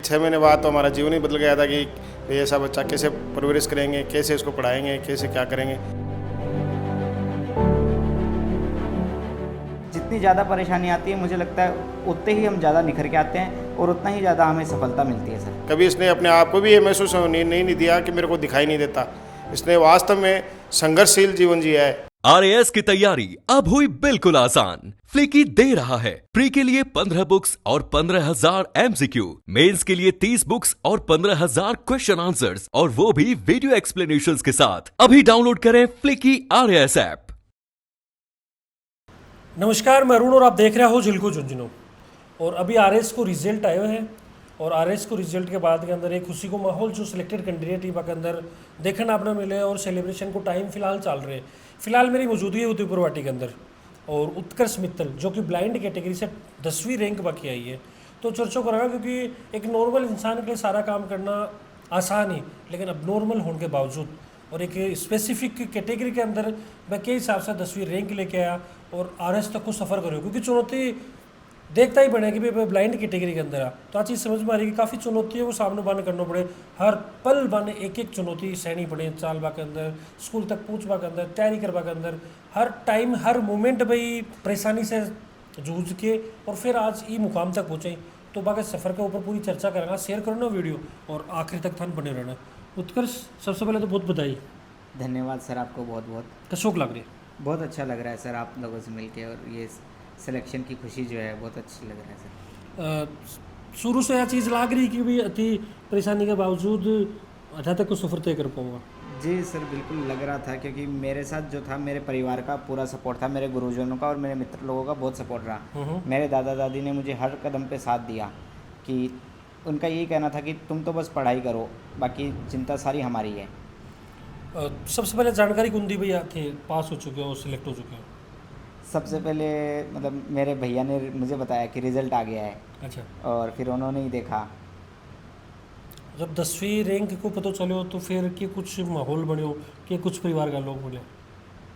6 महीने बाद तो हमारा जीवन ही बदल गया था कि ये ऐसा बच्चा कैसे परवरिश करेंगे, कैसे इसको पढ़ाएंगे, कैसे क्या करेंगे। जितनी ज़्यादा परेशानी आती है मुझे लगता है उतने ही हम ज़्यादा निखर के आते हैं और उतना ही ज़्यादा हमें सफलता मिलती है सर। कभी इसने अपने आप को भी ये महसूस नहीं दिया कि मेरे को दिखाई नहीं देता। इसने वास्तव में संघर्षशील जीवन जिया है। RAS की तैयारी अब हुई बिल्कुल आसान। फ्लिकी दे रहा है प्री के लिए 15 बुक्स और 15,000 MCQ, मेंस के लिए 30 बुक्स और 15,000 क्वेश्चन आंसर्स, और वो भी वीडियो एक्सप्लेनेशंस के साथ। अभी डाउनलोड करें फ्लिकी RAS ऐप। नमस्कार, मैं अरुण और आप देख रहे हो झिलको झुंझुनू। और अभी RAS को रिजल्ट आए हुए हैं और RAS को रिजल्ट के बाद के अंदर एक खुशी को माहौल जो सिलेक्टेड कैंडिडेट ही के अंदर देखना आपने मिले और सेलिब्रेशन को टाइम फिलहाल चल रहे हैं। फिलहाल मेरी मौजूदगी है उदयपुर वाटी के अंदर और उत्कर्ष मित्तल जो कि ब्लाइंड कैटेगरी से 10वीं रैंक बाकी आई है। तो चर्चा करेगा क्योंकि एक नॉर्मल इंसान के लिए सारा काम करना आसान ही, लेकिन अब नॉर्मल होने के बावजूद और एक स्पेसिफिक कैटेगरी के अंदर मैं के हिसाब से 10वीं रैंक लेके आया और RAS तक को सफ़र करूँ, क्योंकि चुनौती देखता ही बने कि भाई ब्लाइंड कैटेगरी के अंदर आ। तो आज चीज़ समझ में आ रही है कि काफ़ी चुनौतियों को सामने बाने करना पड़े, हर पल बाने एक एक चुनौती सहनी पड़े, चाल बा के अंदर, स्कूल तक पहुँचवा के अंदर, तैयारी करवा के अंदर, हर टाइम हर मोमेंट भाई परेशानी से जूझ के और फिर आज ये मुकाम तक पहुँचे। तो बाकी सफ़र के ऊपर पूरी चर्चा करेंगे, शेयर करना वीडियो और आखिर तक थान बने रहना। उत्कर्ष, सबसे पहले तो बहुत बधाई। धन्यवाद सर, आपको बहुत बहुत। कशोक लग रही है? बहुत अच्छा लग रहा है सर आप लोगों से मिलके, और ये सिलेक्शन की खुशी जो है बहुत अच्छी लग रहा है सर। शुरू से यह चीज़ लग रही कि भी अति परेशानी के बावजूद अच्छा तक को सफ़र तय कर पाऊँगा? जी सर, बिल्कुल लग रहा था, क्योंकि मेरे साथ जो था मेरे परिवार का पूरा सपोर्ट था, मेरे गुरुजनों का और मेरे मित्र लोगों का बहुत सपोर्ट रहा। मेरे दादा दादी ने मुझे हर कदम पे साथ दिया कि उनका यही कहना था कि तुम तो बस पढ़ाई करो, बाकी चिंता सारी हमारी है। सबसे पहले जानकारी कौन दी भैया थे पास हो चुके हो, सिलेक्ट हो चुके हो? सबसे पहले मतलब मेरे भैया ने मुझे बताया कि रिज़ल्ट आ गया है। अच्छा। और फिर उन्होंने ही देखा। जब 10वीं रैंक को पता चलो तो फिर कि कुछ माहौल बने हो कि कुछ परिवार का लोग बोले?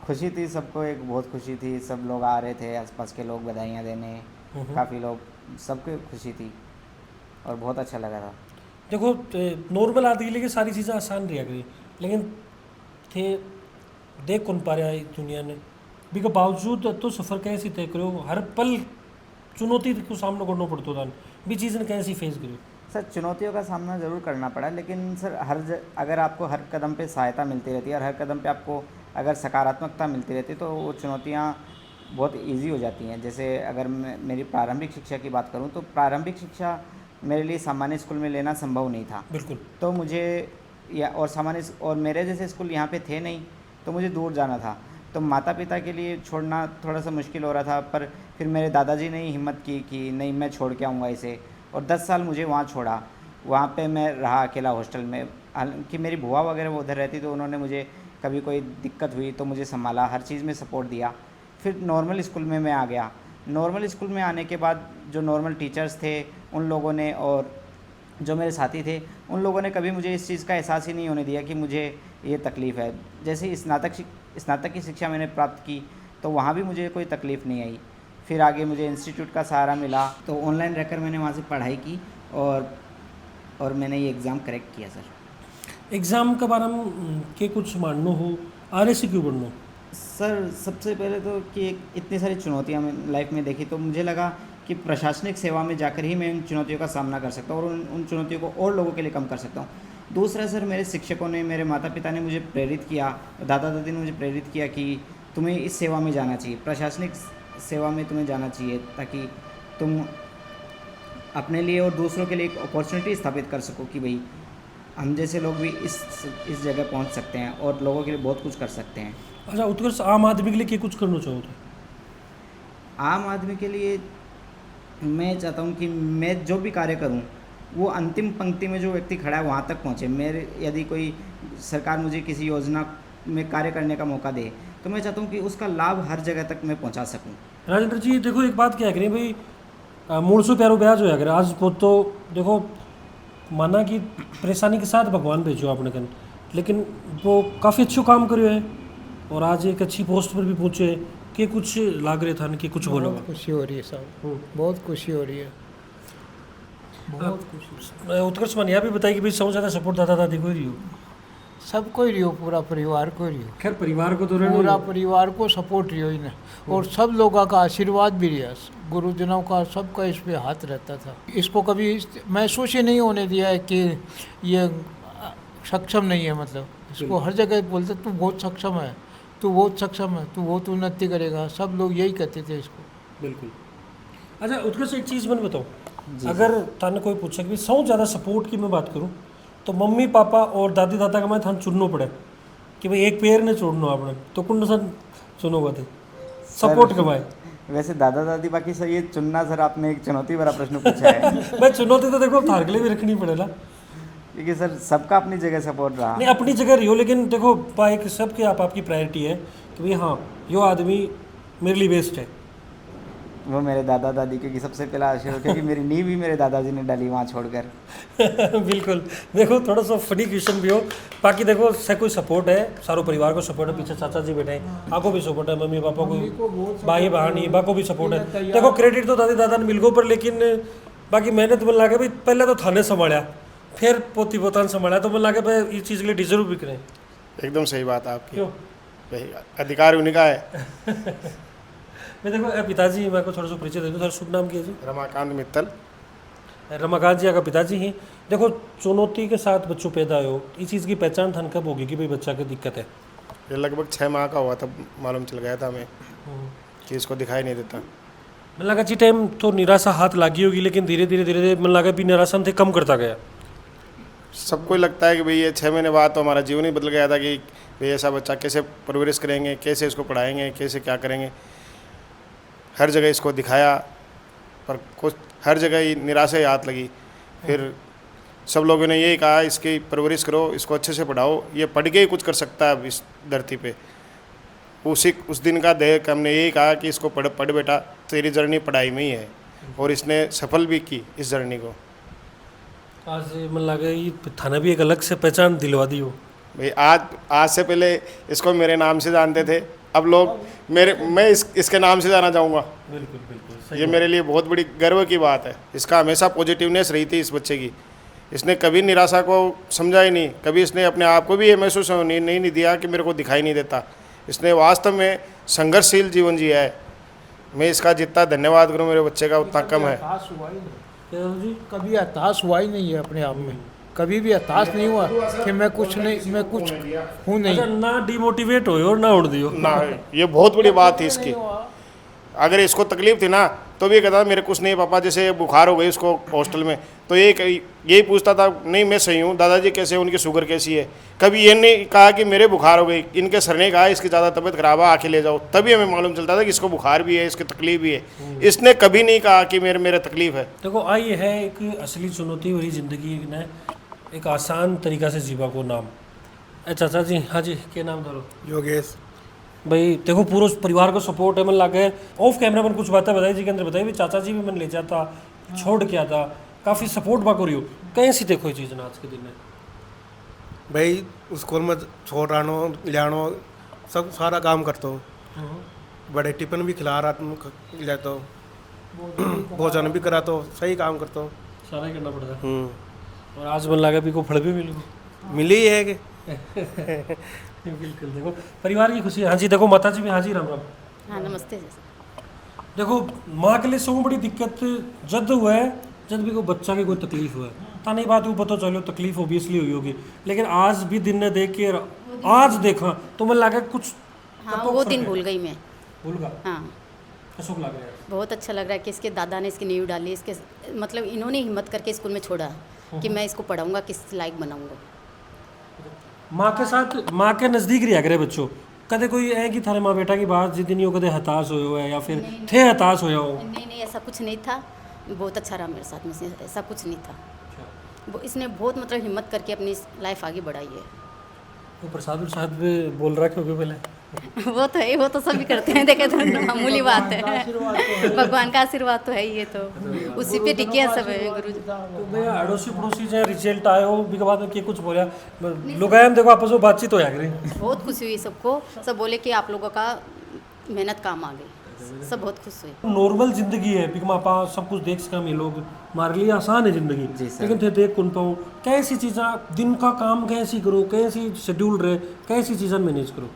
खुशी थी सबको, एक बहुत खुशी थी। सब लोग आ रहे थे, आसपास के लोग बधाइयाँ देने, काफ़ी लोग, सबको खुशी थी और बहुत अच्छा लगा था। देखो, नॉर्मल आदमी के लिए सारी चीज़ें आसान रहा करी, लेकिन थे देख कौन पा रहा है दुनिया ने भी के बावजूद तो सफ़र कैसे तय करो, हर पल चुनौती को सामना करना पड़ता था भी चीज़ ने कैसे फेस करो? सर, चुनौतियों का सामना ज़रूर करना पड़ा, लेकिन सर अगर आपको हर कदम पे सहायता मिलती रहती है और हर कदम पे आपको अगर सकारात्मकता मिलती रहती है तो वो चुनौतियाँ बहुत इजी हो जाती हैं। जैसे अगर मैं मेरी प्रारंभिक शिक्षा की बात करूँ तो प्रारंभिक शिक्षा मेरे लिए सामान्य स्कूल में लेना संभव नहीं था। बिल्कुल। तो मुझे और मेरे जैसे स्कूल यहाँ पे थे नहीं, तो मुझे दूर जाना था। तो माता पिता के लिए छोड़ना थोड़ा सा मुश्किल हो रहा था, पर फिर मेरे दादाजी ने हिम्मत की कि नहीं, मैं छोड़ के आऊँगा इसे, और 10 साल मुझे वहाँ छोड़ा। वहाँ पे मैं रहा अकेला हॉस्टल में। हालांकि मेरी बुआ वगैरह वो उधर रहती, तो उन्होंने मुझे कभी कोई दिक्कत हुई तो मुझे संभाला, हर चीज़ में सपोर्ट दिया। फिर नॉर्मल स्कूल में मैं आ गया। नॉर्मल स्कूल में आने के बाद जो नॉर्मल टीचर्स थे उन लोगों ने, और जो मेरे साथी थे उन लोगों ने कभी मुझे इस चीज़ का एहसास ही नहीं होने दिया कि मुझे ये तकलीफ़ है। जैसे ही स्नातक की शिक्षा मैंने प्राप्त की तो वहाँ भी मुझे कोई तकलीफ़ नहीं आई। फिर आगे मुझे इंस्टीट्यूट का सहारा मिला, तो ऑनलाइन रहकर मैंने वहाँ से पढ़ाई की और मैंने ये एग्ज़ाम क्रैक किया सर। एग्ज़ाम के बारे में के कुछ मानना हो, RAS क्यों बढ़ना? सर, सबसे पहले तो कि इतनी सारी चुनौतियाँ मैं लाइफ में देखी, तो मुझे लगा कि प्रशासनिक सेवा में जाकर ही मैं इन चुनौतियों का सामना कर सकता हूँ और उन चुनौतियों को और लोगों के लिए कम कर सकता हूँ। दूसरा सर, मेरे शिक्षकों ने, मेरे माता पिता ने मुझे प्रेरित किया, दादा दादी ने मुझे प्रेरित किया कि तुम्हें इस सेवा में जाना चाहिए, प्रशासनिक सेवा में तुम्हें जाना चाहिए, ताकि तुम अपने लिए और दूसरों के लिए एक अपॉर्चुनिटी स्थापित कर सको कि भाई हम जैसे लोग भी इस जगह पहुंच सकते हैं और लोगों के लिए बहुत कुछ कर सकते हैं। अच्छा उत्कर्ष, आम आदमी के लिए क्या कुछ करना चाहो? आम आदमी के लिए मैं चाहता हूं कि मैं जो भी कार्य करूं वो अंतिम पंक्ति में जो व्यक्ति खड़ा है वहां तक पहुंचे। यदि कोई सरकार मुझे किसी योजना में कार्य करने का मौका दे तो मैं चाहता हूं कि उसका लाभ हर जगह तक मैं पहुंचा सकूं। राजेंद्र जी, देखो एक बात क्या करें भाई, मूल सो प्यारो ब्याज हो अगर आज वो तो देखो माना कि परेशानी के साथ भगवान भेजो आपने कन, लेकिन वो काफ़ी अच्छो काम करो है और आज एक अच्छी पोस्ट पर भी पहुँचे कि कुछ लाग रहे था कि कुछ बोलो? बहुत खुशी हो रही है साहब, बहुत खुशी हो रही है। बहुत खुशी। उत्कर्ष मनिया भी बताइए कि भाई सबसे ज़्यादा सपोर्ट दादा दादी को ही रही हो। सबको ही रियो, पूरा परिवार को ही रियो, खैर परिवार को तो रहना पूरा ही। परिवार को सपोर्ट रियो ही ना, और सब लोगों का आशीर्वाद भी रिया, गुरुजनों का सबका इस पे हाथ रहता था। इसको कभी महसूस ही नहीं होने दिया है कि ये सक्षम नहीं है, मतलब इसको हर जगह बोलते तू बहुत सक्षम है, तू बहुत सक्षम है, तू बहुत उन्नति करेगा, सब लोग यही कहते थे इसको। बिल्कुल। अच्छा उत्कर्ष एक चीज़ मैंने बताओ, अगर थाने कोई पूछे कि भाई सबसे ज़्यादा सपोर्ट की मैं बात करूँ तो मम्मी पापा और दादी दादा का मैं थान चुनना पड़े कि भाई एक पेड़ ने छोड़ना आपने तो कौन सा चुनोगे थे सपोर्ट कमाए? वैसे दादा दादी बाकी सर, ये चुनना सर आपने एक चुनौती भरा प्रश्न पूछा है। भाई चुनौती तो देखो थार के लिए भी रखनी पड़ेगा। क्योंकि सर सबका अपनी जगह सपोर्ट रहा। नहीं अपनी जगह रही हो, लेकिन देखो एक सबके आपकी प्रायोरिटी है कि भाई हाँ यो आदमी मेरे लिए बेस्ट है। वो मेरे दादा दादी, क्योंकि सबसे पहला आशीर्वाद, क्योंकि मेरी नींव भी मेरे दादाजी ने डाली वहाँ छोड़कर। बिल्कुल। देखो थोड़ा सा फनी क्वेश्चन भी हो, बाकी देखो से कोई सपोर्ट है, सारो परिवार को सपोर्ट है, पीछे चाचा जी बैठे हैं, आपको भी सपोर्ट है, मम्मी पापा को, भाई बहनी बा को भी सपोर्ट है। देखो क्रेडिट तो दादी दादा ने मिल गो, पर लेकिन बाकी मैंने तो मन लगे भाई पहले तो थाने संभाला फिर पोती पोतान संभाला, तो मन लगे भाई ये चीज़ के लिए डिजर्व भी करें। एकदम सही बात है आपकी। क्यों भाई अधिकार उन्हीं का है। मैं देखो पिताजी मेरे को थोड़ा सा परिचय दे दो, थोड़ा शुभ नाम किया जी? रमाकांत मित्तल। रमाकांत जी का पिताजी ही। देखो चुनौती के साथ बच्चों पैदा हो, इस चीज़ की पहचान थान कब होगी कि भाई बच्चा की दिक्कत है? ये लगभग 6 माह का हुआ तब मालूम चल गया था हमें कि इसको दिखाई नहीं देता। मन लगा जी टाइम तो निराशा हाथ लागी होगी, लेकिन धीरे धीरे मन लगा भी निराशा थे कम करता गया। सबको लगता है कि भाई ये 6 महीने बाद तो हमारा जीवन ही बदल गया था कि भाई ऐसा बच्चा कैसे परवरिश करेंगे, कैसे इसको पढ़ाएंगे, कैसे क्या करेंगे। हर जगह इसको दिखाया पर कुछ हर जगह ही निराशा ही हाथ लगी। फिर सब लोगों ने यही कहा इसकी परवरिश करो, इसको अच्छे से पढ़ाओ, ये पढ़ के ही कुछ कर सकता है अब इस धरती पे। उस दिन का देख हमने यही कहा कि इसको पढ़ बेटा, तेरी जर्नी पढ़ाई में ही है, और इसने सफल भी की इस जर्नी को। आज मन लगा ये थाना भी एक अलग से पहचान दिलवा दी हो। भाई आज से पहले इसको मेरे नाम से जानते थे, अब लोग मैं इसके नाम से जाना चाहूँगा। बिल्कुल बिल्कुल ये मेरे लिए बहुत बड़ी गर्व की बात है। इसका हमेशा पॉजिटिवनेस रही थी इस बच्चे की। इसने कभी निराशा को समझा ही नहीं, कभी इसने अपने आप को भी ये महसूस नहीं दिया कि मेरे को दिखाई नहीं देता। इसने वास्तव में संघर्षशील जीवन जिया है। मैं इसका जितना धन्यवाद करूँ मेरे बच्चे का उतना कम है। हताश हुआ ही नहीं, क्या जी? कभी हताश हुआ ही नहीं है अपने आप में, कभी भी हताश नहीं हुआ कि मैं कुछ हूँ नहीं। अच्छा, ना डिमोटिवेट हो और ना उड़ दियो ना, ये बहुत बड़ी बात थी इसकी। अगर इसको तकलीफ थी ना तो भी कहता था मेरे कुछ नहीं पापा, जैसे बुखार हो गई उसको हॉस्टल में तो यही पूछता था, नहीं मैं सही हूँ, दादाजी कैसे, उनकी शुगर कैसी है। कभी ये नहीं कहा कि मेरे बुखार हो गई, इनके सर ने कहा इसकी ज़्यादा तबीयत खराब है आके ले जाओ, तभी हमें मालूम चलता था कि इसको बुखार भी है, इसकी तकलीफ भी है। इसने कभी नहीं कहा कि मेरे तकलीफ है। देखो आई है एक असली चुनौती भरी जिंदगी ने एक आसान तरीका से जीवा को नाम। चाचा जी, हाँ जी, क्या नाम धरो? योगेश। भाई देखो पूरा परिवार को सपोर्ट है। मन लगे ऑफ कैमरा मन कुछ बातें बताई जी के अंदर बताई भी, चाचा जी भी मन ले जाता छोड़ के आता, काफ़ी सपोर्ट बाको रही हो। कैसी देखो ये चीज़ ना आज के दिन में? भाई स्कूल में छोड़ आनो लियानो सब सारा काम करता हूँ, बड़े टिफिन भी खिला लेता हूँ, भोजन भी कराता हूँ, सही काम करता हूँ, सारा ही करना पड़ता है। और आज मन लगा भी को फल भी मिली ही है कि बिल्कुल। देखो परिवार की खुशी। हाँ जी, देखो माता जी भी, हाँ जी, राम राम। हाँ नमस्ते। देखो माँ के लिए सबसे बड़ी दिक्कत जब हुआ है जब भी कोई बच्चा की कोई तकलीफ हुआ है, ता नहीं बात वो पता चलो तकलीफ ओबियसली हुई होगी, लेकिन आज भी दिन ने देख के आज देखा तो मन लगा कुछ हाँ वो दिन भूल गई मैं। भूल गया। हाँ कैसा लग रहा है? बहुत अच्छा लग रहा है कि इसके दादा ने इसकी नींव डाली, इसके मतलब इन्होंने हिम्मत करके स्कूल में छोड़ा कि मैं इसको पढ़ाऊँगा, किस लायक बनाऊँगा। माँ के साथ, माँ के नज़दीक रहा करे बच्चों। कदे कोई है कि थारे माँ बेटा की बात जितनी नहीं हो, कदे हताश हो या फिर थे हताश हो? नहीं ऐसा कुछ नहीं था, बहुत अच्छा रहा मेरे साथ में से, ऐसा कुछ नहीं था। वो इसने बहुत मतलब हिम्मत करके अपनी लाइफ आगे बढ़ाई है। वो प्रसाद भी बोल रहा क्योंकि पहले वो तो है, वो तो सभी करते हैं, देखे तो मामूली बात है। भगवान का आशीर्वाद तो है ही, ये तो उसी पे टिके हैं सब गुरु जी। तो भैया अड़ोसी पड़ोसी जो रिजल्ट आए हो भी के बाद में क्या कुछ बोला लोग आए, देखो आपस में बातचीत हो जाएगी। बहुत खुशी हुई सबको, सब बोले कि आप लोगों का मेहनत काम आ गई, सब बहुत खुश हुए। नॉर्मल जिंदगी है बिग मापा, सब कुछ देख सका ये लोग हमारे लिए आसान है ज़िंदगी, जी सर। लेकिन थे देख कौन पाओ कैसी चीज़ें दिन का काम कैसी करो, कैसी शेड्यूल रहे, कैसी चीज़ें मैनेज करो।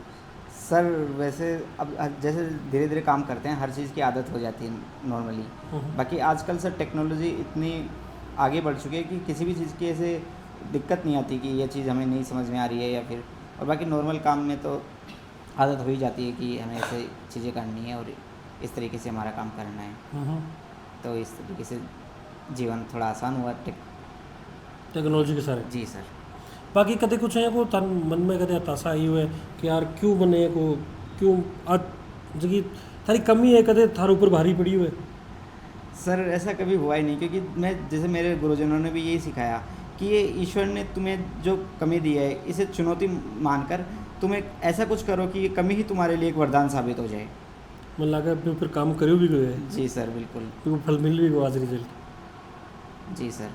सर वैसे अब जैसे धीरे धीरे काम करते हैं हर चीज़ की आदत हो जाती है नॉर्मली। बाकी आजकल सर टेक्नोलॉजी इतनी आगे बढ़ चुकी है कि किसी भी चीज़ की ऐसे दिक्कत नहीं आती कि ये चीज़ हमें नहीं समझ में आ रही है या फिर, और बाकी नॉर्मल काम में तो आदत हो ही जाती है कि हमें ऐसे चीज़ें करनी है और इस तरीके से हमारा काम करना है। तो इस तरीके से जीवन थोड़ा आसान हुआ टेक्नोलॉजी के सारे। जी सर। बाकी कदे कुछ है को तन मन में कदे हताशा आई हुए कि यार क्यों बने को, क्यों आज जगह थारी कमी है, कदे थार ऊपर भारी पड़ी हुए? सर ऐसा कभी हुआ ही नहीं, क्योंकि मैं जैसे मेरे गुरुजनों ने भी यही सिखाया कि ये ईश्वर ने तुम्हें जो कमी दी है इसे चुनौती मानकर तुम्हें ऐसा कुछ करो कि ये कमी ही तुम्हारे लिए एक वरदान साबित हो जाए। मन लगा अपने ऊपर काम करो भी गए, जी सर बिल्कुल। तो फल मिल भी गो आज रिजल्ट। जी सर।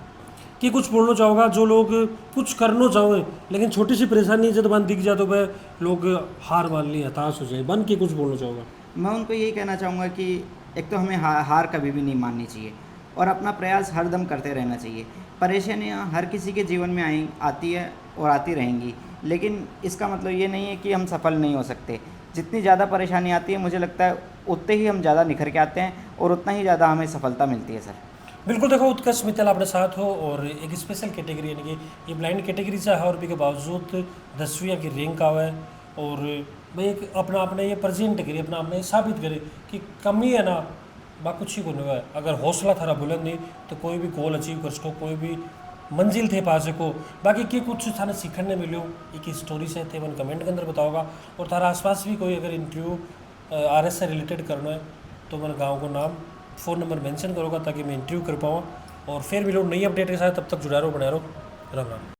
कि कुछ बोलना चाहोगा जो लोग कुछ करना चाहो लेकिन छोटी सी परेशानी जब बन दिख जाए तो वह लोग हार मान ली, हताश हो जाए, बन के कुछ बोलना चाहोगा? मैं उनको यही कहना चाहूँगा कि एक तो हमें हार कभी भी नहीं माननी चाहिए और अपना प्रयास हर दम करते रहना चाहिए। परेशानियाँ हर किसी के जीवन में आती है और आती रहेंगी, लेकिन इसका मतलब ये नहीं है कि हम सफल नहीं हो सकते। जितनी ज़्यादा परेशानी आती है मुझे लगता है उतने ही हम ज़्यादा निखर के आते हैं और उतना ही ज़्यादा हमें सफलता मिलती है सर। बिल्कुल। देखो उत्कर्ष मित्तल अपने साथ हो और एक स्पेशल कैटेगरी यानी कि ये ब्लाइंड कैटेगरी से है और भी के बावजूद 10वीं की रैंक आवा है और भाई एक अपना आपने ये प्रेजेंट करे, अपना आपने ये साबित करे कि कमी है ना बा कुछ ही को नहीं है। अगर हौसला थारा बुलंद नहीं तो कोई भी गोल अचीव कर सको, कोई भी मंजिल थे पा सको। बाकी की कुछ थाने सीखने मिलो एक स्टोरी से थे मन कमेंट के अंदर बताओगा। और थारा आसपास भी कोई अगर इंटरव्यू RS से रिलेटेड करना है तो मैंने गाँव को नाम फ़ोन नंबर मेंशन करूँगा ताकि मैं इंटरव्यू कर पाऊँ। और फिर मिलो नई अपडेट के साथ, तब तक जुड़ा रहो, बना रहो। राम राम।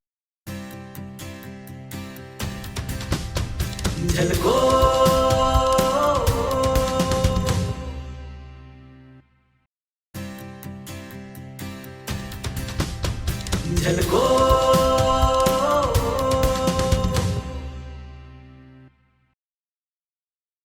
झलको